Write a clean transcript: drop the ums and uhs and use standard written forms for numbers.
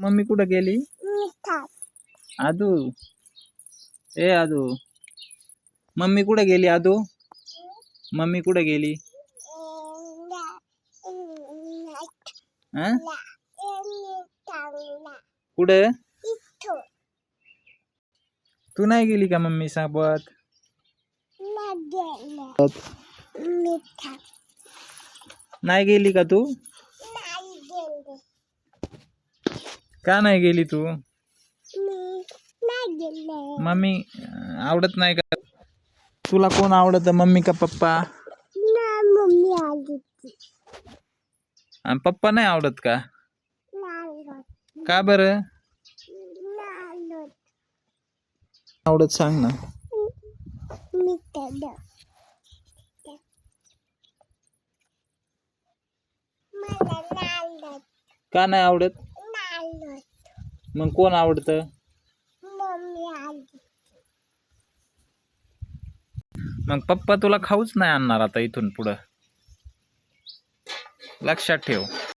Mummy कुठं गेली? आदू, ए आदू, mummy कुठं गेली? आदू, मम्मी कुठं गेली? कुठे? तू नाही गेली का मम्मी सोबत? नाही गेली का तू? का नाही गेली तू? मम्मी आवडत नाही का? तुला कोण आवडत, मम्मी का पप्पा? आणि पप्पा नाही आवडत का? का बरं आवडत सांग ना. का नाही आवडत? मग कोण आवडतं? मग पप्पा तुला खाऊच नाही आणणार आता इथून पुढं, लक्षात ठेव.